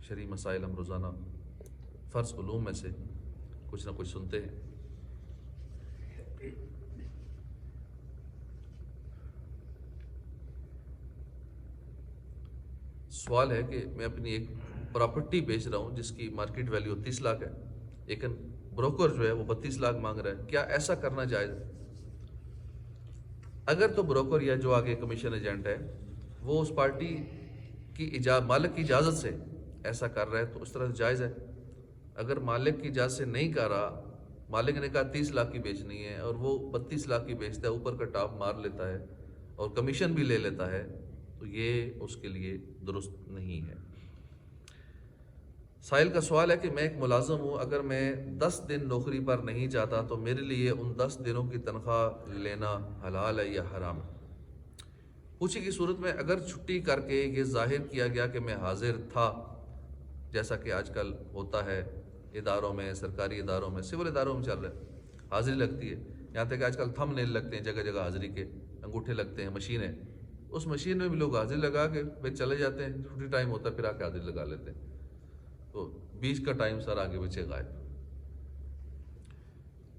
شرعی مسائل ہم روزانہ فرض علوم میں سے کچھ نہ کچھ سنتے ہیں۔ سوال ہے کہ میں اپنی ایک پراپرٹی بیچ رہا ہوں جس کی مارکیٹ ویلیو 30 لاکھ ہے، لیکن بروکر جو ہے وہ 32 لاکھ مانگ رہا ہے، کیا ایسا کرنا جائز ہے؟ اگر تو بروکر یا جو آگے کمیشن ایجنٹ ہے وہ اس پارٹی کی مالک کی اجازت سے ایسا کر رہا ہے تو اس طرح جائز ہے۔ اگر مالک کی اجازت سے نہیں کر رہا، مالک نے کہا 30 لاکھ کی بیچنی ہے اور وہ 32 لاکھ کی بیچتا ہے، اوپر کا ٹاپ مار لیتا ہے اور کمیشن بھی لے لیتا ہے، تو یہ اس کے لیے درست نہیں ہے۔ سائل کا سوال ہے کہ میں ایک ملازم ہوں، اگر میں 10 دن نوکری پر نہیں جاتا تو میرے لیے ان 10 دنوں کی تنخواہ لینا حلال ہے یا حرام ہے؟ پوچھی کی صورت میں اگر چھٹی کر کے یہ ظاہر کیا گیا کہ میں حاضر تھا، جیسا کہ آج کل ہوتا ہے اداروں میں، سرکاری اداروں میں، سول اداروں میں چل رہا ہے، حاضری لگتی ہے، یہاں تک کہ آج کل تھم نیل لگتے ہیں جگہ جگہ حاضری کے، انگوٹھے لگتے ہیں، مشینیں، اس مشین میں بھی لوگ حاضری لگا کے پھر چلے جاتے ہیں، چھٹی ٹائم ہوتا ہے پھر آ کے حاضری لگا لیتے ہیں، تو بیچ کا ٹائم سر آگے پیچھے غائب۔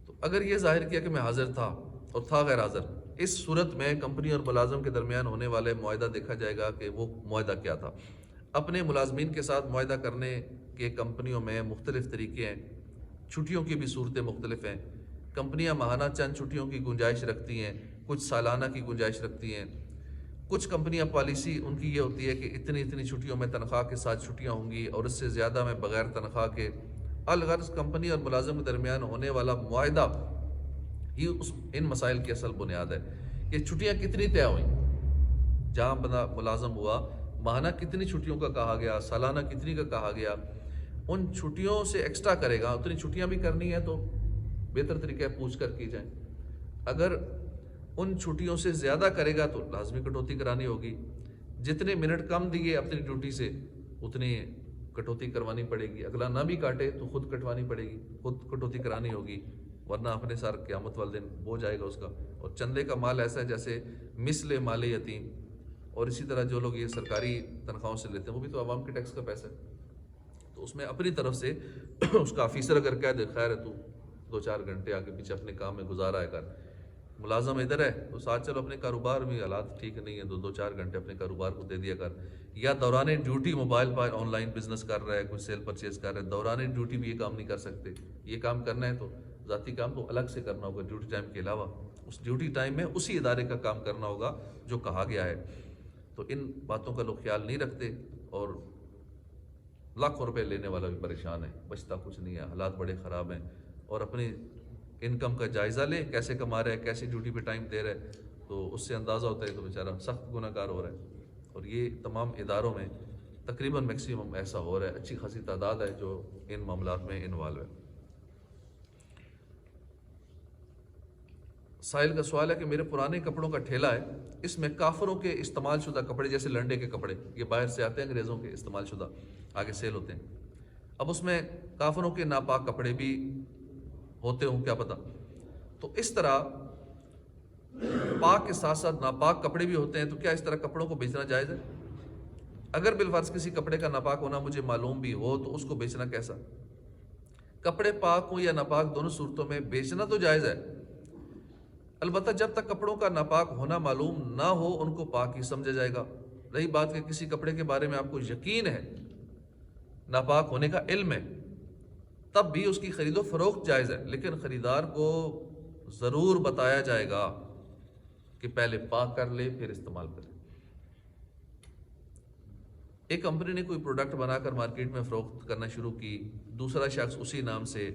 تو اگر یہ ظاہر کیا کہ میں حاضر تھا اور تھا غیر حاضر، اس صورت میں کمپنی اور ملازم کے درمیان ہونے والے معاہدہ دیکھا جائے گا کہ وہ معاہدہ کیا تھا۔ اپنے ملازمین کے ساتھ معاہدہ کرنے کے کمپنیوں میں مختلف طریقے ہیں، چھٹیوں کی بھی صورتیں مختلف ہیں۔ کمپنیاں ماہانہ چند چھٹیوں کی گنجائش رکھتی ہیں، کچھ سالانہ کی گنجائش رکھتی ہیں، کچھ کمپنیاں پالیسی ان کی یہ ہوتی ہے کہ اتنی اتنی چھٹیوں میں تنخواہ کے ساتھ چھٹیاں ہوں گی اور اس سے زیادہ میں بغیر تنخواہ کے۔ الغرض کمپنی اور ملازم کے درمیان ہونے والا معاہدہ ہی ان مسائل کی اصل بنیاد ہے کہ چھٹیاں کتنی طے ہوئیں، جہاں بندہ ملازم ہوا ماہانہ کتنی چھٹیوں کا کہا گیا، سالانہ کتنی کا کہا گیا، ان چھٹیوں سے ایکسٹرا کرے گا، اتنی چھٹیاں بھی کرنی ہے تو بہتر طریقہ پوچھ کر کی جائیں۔ اگر ان چھٹیوں سے زیادہ کرے گا تو لازمی کٹوتی کرانی ہوگی، جتنے منٹ کم دیے اپنی ڈیوٹی سے اتنی کٹوتی کروانی پڑے گی، اگلا نہ بھی کاٹے تو خود کٹوانی پڑے گی، خود کٹوتی کرانی ہوگی، ورنہ اپنے سار قیامت والے دن ہو جائے گا اس کا۔ اور چندے کا مال ایسا ہے جیسے مثل مال یتیم، اور اسی طرح جو لوگ یہ سرکاری تنخواہوں سے لیتے ہیں وہ بھی تو عوام کے ٹیکس کا پیسہ ہے، تو اس میں اپنی طرف سے اس کا آفیسر اگر کہہ دے خیر ہے تو 2-4 گھنٹے آگے پیچھے اپنے کام میں گزارا ہے کر، ملازم ادھر ہے تو ساتھ چلو اپنے کاروبار میں حالات ٹھیک نہیں ہے، 2-4 گھنٹے اپنے کاروبار کو دے دیا کر، یا دوران duty mobile per on line business کر رہا ہے، کوئی سیل پرچیز کر رہا ہے، دوران ڈیوٹی بھی یہ کام نہیں کر سکتے، یہ کام کرنا ہے تو ذاتی کام تو الگ سے کرنا ہوگا ڈیوٹی ٹائم کے علاوہ، اس ڈیوٹی ٹائم میں اسی ادارے کا کام کرنا ہوگا جو کہا گیا ہے۔ تو ان باتوں کا لوگ خیال نہیں رکھتے اور لاکھوں روپے لینے والا بھی پریشان ہے، بچتا کچھ نہیں ہے، حالات بڑے خراب ہیں، اور اپنی انکم کا جائزہ لے کیسے کما رہا ہے، کیسے ڈیوٹی پہ ٹائم دے رہا ہے، تو اس سے اندازہ ہوتا ہے تو بیچارہ سخت گناہ گار ہو رہا ہے۔ اور یہ تمام اداروں میں تقریباً میکسیمم ایسا ہو رہا ہے، اچھی خاصی تعداد ہے جو ان معاملات میں انوالو ہے۔ سائل کا سوال ہے کہ میرے پرانے کپڑوں کا ٹھیلا ہے، اس میں کافروں کے استعمال شدہ کپڑے جیسے لنڈے کے کپڑے، یہ باہر سے آتے ہیں انگریزوں کے استعمال شدہ، آگے سیل ہوتے ہیں، اب اس میں کافروں کے ناپاک کپڑے بھی ہوتے ہوں کیا پتہ، تو اس طرح پاک کے ساتھ ساتھ ناپاک کپڑے بھی ہوتے ہیں، تو کیا اس طرح کپڑوں کو بیچنا جائز ہے؟ اگر بالفرض کسی کپڑے کا ناپاک ہونا مجھے معلوم بھی ہو تو اس کو بیچنا کیسا؟ کپڑے پاک ہوں یا ناپاک دونوں صورتوں میں بیچنا تو جائز ہے، البتہ جب تک کپڑوں کا ناپاک ہونا معلوم نہ ہو ان کو پاک ہی سمجھا جائے گا۔ رہی بات کہ کسی کپڑے کے بارے میں آپ کو یقین ہے، ناپاک ہونے کا علم ہے، تب بھی اس کی خرید و فروخت جائز ہے، لیکن خریدار کو ضرور بتایا جائے گا کہ پہلے پاک کر لے پھر استعمال کرے۔ ایک کمپنی نے کوئی پروڈکٹ بنا کر مارکیٹ میں فروخت کرنا شروع کی، دوسرا شخص اسی نام سے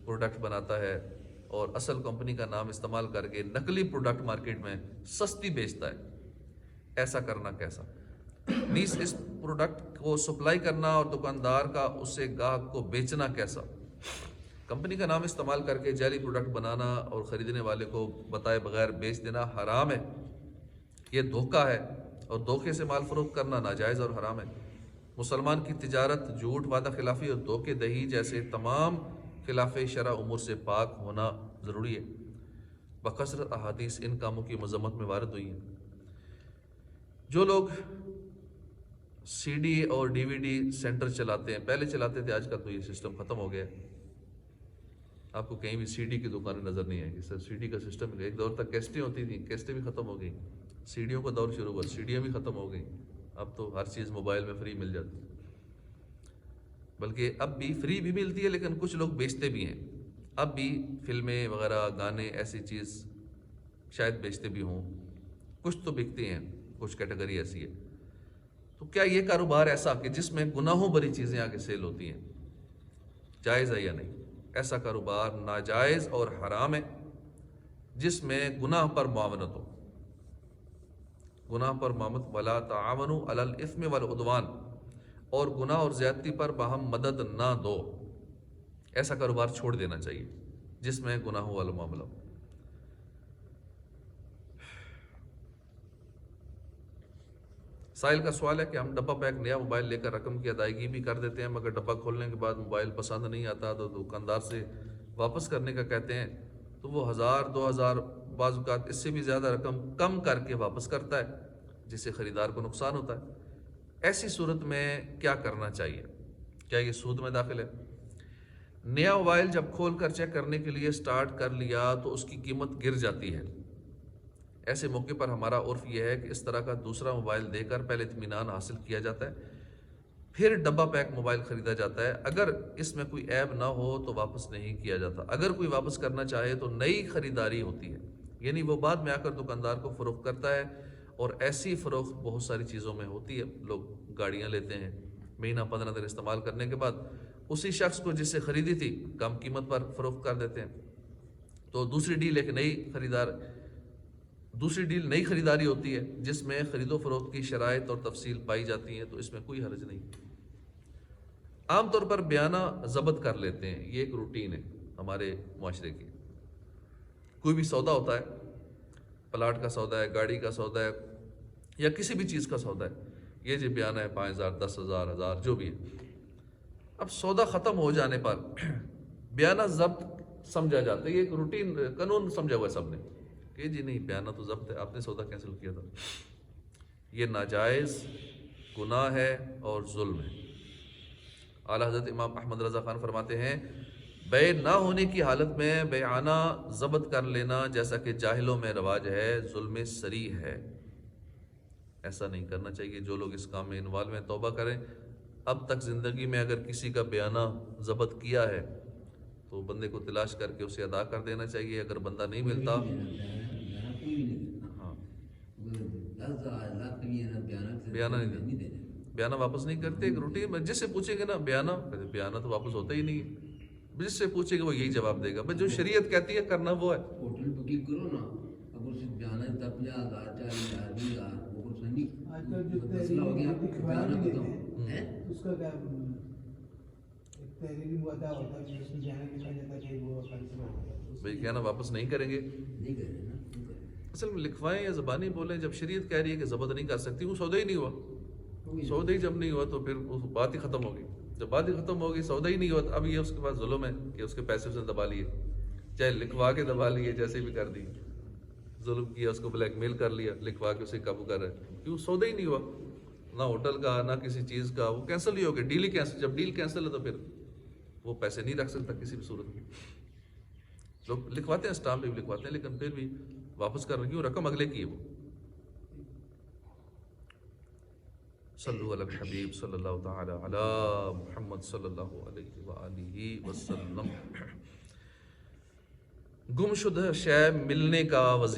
پروڈکٹ بناتا ہے اور اصل کمپنی کا نام استعمال کر کے نقلی پروڈکٹ مارکیٹ میں سستی بیچتا ہے، ایسا کرنا کیسا؟ نیز اس پروڈکٹ کو سپلائی کرنا اور دکاندار کا اسے گاہک کو بیچنا کیسا؟ کمپنی کا نام استعمال کر کے جعلی پروڈکٹ بنانا اور خریدنے والے کو بتائے بغیر بیچ دینا حرام ہے، یہ دھوکہ ہے، اور دھوکے سے مال فروخت کرنا ناجائز اور حرام ہے۔ مسلمان کی تجارت جھوٹ، وعدہ خلافی اور دھوکے دہی جیسے تمام خلاف شرع امور سے پاک ہونا ضروری ہے، بکثرت احادیث ان کاموں کی مذمت میں وارد ہوئی ہیں۔ جو لوگ سی ڈی اور ڈی وی ڈی سینٹر چلاتے ہیں، پہلے چلاتے تھے، آج کل تو یہ سسٹم ختم ہو گیا ہے۔ آپ کو کہیں بھی سی ڈی کی دکانیں نظر نہیں آئیں گی، سر سی ڈی کا سسٹم ایک دور تک کیسٹیں ہوتی تھیں، کیسٹیں بھی ختم ہو گئیں، سی ڈیوں کا دور شروع ہوا، سی ڈیاں بھی ختم ہو گئیں، اب تو ہر چیز موبائل میں فری مل جاتی ہے، بلکہ اب بھی فری بھی ملتی ہے لیکن کچھ لوگ بیچتے بھی ہیں، اب بھی فلمیں وغیرہ گانے ایسی چیز شاید بیچتے بھی ہوں، کچھ تو بکتے ہیں، کچھ کیٹیگری ایسی ہے۔ تو کیا یہ کاروبار ایسا کہ جس میں گناہوں بھری چیزیں آگے سیل ہوتی ہیں، جائز ہے یا نہیں؟ ایسا کاروبار ناجائز اور حرام ہے جس میں گناہ پر معاونت ہو، گناہ پر معاونت، ولا تعاونوا علی الاثم والعدوان، اور گناہ اور زیادتی پر باہم مدد نہ دو، ایسا کاروبار چھوڑ دینا چاہیے جس میں گناہوں والا معاملہ ہو۔ سائل کا سوال ہے کہ ہم ڈبہ پیک نیا موبائل لے کر رقم کی ادائیگی بھی کر دیتے ہیں، مگر ڈبہ کھولنے کے بعد موبائل پسند نہیں آتا تو دکاندار سے واپس کرنے کا کہتے ہیں، تو وہ 1000 2000 بعض اوقات اس سے بھی زیادہ رقم کم کر کے واپس کرتا ہے، جس سے خریدار کو نقصان ہوتا ہے۔ ایسی صورت میں کیا کرنا چاہیے؟ کیا یہ سود میں داخل ہے؟ نیا موبائل جب کھول کر چیک کرنے کے لیے سٹارٹ کر لیا تو اس کی قیمت گر جاتی ہے، ایسے موقع پر ہمارا عرف یہ ہے کہ اس طرح کا دوسرا موبائل دے کر پہلے اطمینان حاصل کیا جاتا ہے، پھر ڈبہ پیک موبائل خریدا جاتا ہے۔ اگر اس میں کوئی عیب نہ ہو تو واپس نہیں کیا جاتا، اگر کوئی واپس کرنا چاہے تو نئی خریداری ہوتی ہے، یعنی وہ بعد میں آ کر دکاندار کو فروخت کرتا ہے، اور ایسی فروخت بہت ساری چیزوں میں ہوتی ہے۔ لوگ گاڑیاں لیتے ہیں، مہینہ 15 دن استعمال کرنے کے بعد اسی شخص کو جس سے خریدی تھی کم قیمت پر فروخت کر دیتے ہیں، تو دوسری ڈیل نئی خریداری ہوتی ہے جس میں خرید و فروخت کی شرائط اور تفصیل پائی جاتی ہیں، تو اس میں کوئی حرج نہیں۔ عام طور پر بیانہ ضبط کر لیتے ہیں، یہ ایک روٹین ہے ہمارے معاشرے کی۔ کوئی بھی سودا ہوتا ہے، پلاٹ کا سودا ہے، گاڑی کا سودا ہے، یا کسی بھی چیز کا سودا ہے، یہ جو بیانہ ہے 5000 10000 1000 جو بھی ہے، اب سودا ختم ہو جانے پر بیانہ ضبط سمجھا جاتا ہے، یہ ایک روٹین قانون سمجھا ہوا ہے سب نے کہ جی نہیں بیانہ تو ضبط ہے، آپ نے سودا کینسل کیا تھا۔ یہ ناجائز گناہ ہے اور ظلم ہے۔ اعلیٰ حضرت امام احمد رضا خان فرماتے ہیں، بے نہ ہونے کی حالت میں بیانہ ضبط کر لینا جیسا کہ جاہلوں میں رواج ہے، ظلم صریح ہے، ایسا نہیں کرنا چاہیے۔ جو لوگ اس کام میں انوالو ہیں توبہ کریں۔ اب تک زندگی میں اگر کسی کا بیانہ ضبط کیا ہے تو بندے کو تلاش کر کے اسے ادا کر دینا چاہیے، اگر بندہ نہیں ملتا ہاں بیانہ نہیں دینا، بیانہ واپس نہیں کرتے۔ ایک روٹین، جس سے پوچھیں گے نا بیانہ تو واپس ہوتا ہی نہیں ہے، جس سے پوچھیں گے وہ یہی جواب دے گا، بس جو شریعت کہتی ہے کرنا وہ ہے۔ ہوٹل بکنگ کرو نا، اگر صرف بیانہ 50,000 40,000 20,000 وہ کچھ نہیں، مسئلہ ہو گیا بیانہ ختم ہے اس کا کیا تحریری وعدہ ہوتا ہے جس میں جانے کے بعد جاتا ہے وہ کینسل ہو گیا، بھائی کہنا واپس نہیں کریں گے، نہیں کرے نا۔ اصل میں لکھوائیں یا زبانی بولیں، جب شریعت کہہ رہی ہے کہ ضبط نہیں کر سکتی، وہ سودا ہی نہیں ہوا، سودا ہی جب نہیں ہوا تو پھر بات ہی ختم ہوگی، جب بات ہی ختم ہوگی سودا ہی نہیں ہوا، اب یہ اس کے پاس ظلم ہے کہ اس کے پیسے اس نے دبا لیے، چاہے لکھوا کے دبا لیے، جیسے بھی کر دی، ظلم کیا، اس کو بلیک میل کر لیا، لکھوا کے اسے قابو کر رہا ہے، کیوں سودا ہی نہیں ہوا، نہ ہوٹل کا نہ کسی چیز کا، وہ کینسل ہی ہو گیا، ڈیل ہی کینسل، جب ڈیل کینسل ہے تو پھر وہ پیسے نہیں رکھ سکتا کسی بھی صورت میں۔ لوگ لکھواتے ہیں، اسٹامپ بھی لکھواتے ہیں، لیکن پھر بھی واپس کر رہی ہوں، رقم اگلے کی ہے وہ۔ صلو علی الحبیب صلی اللہ تعالی علی محمد صلی اللہ علیہ وآلہ وسلم۔ گم شدہ شے ملنے کا وظیفہ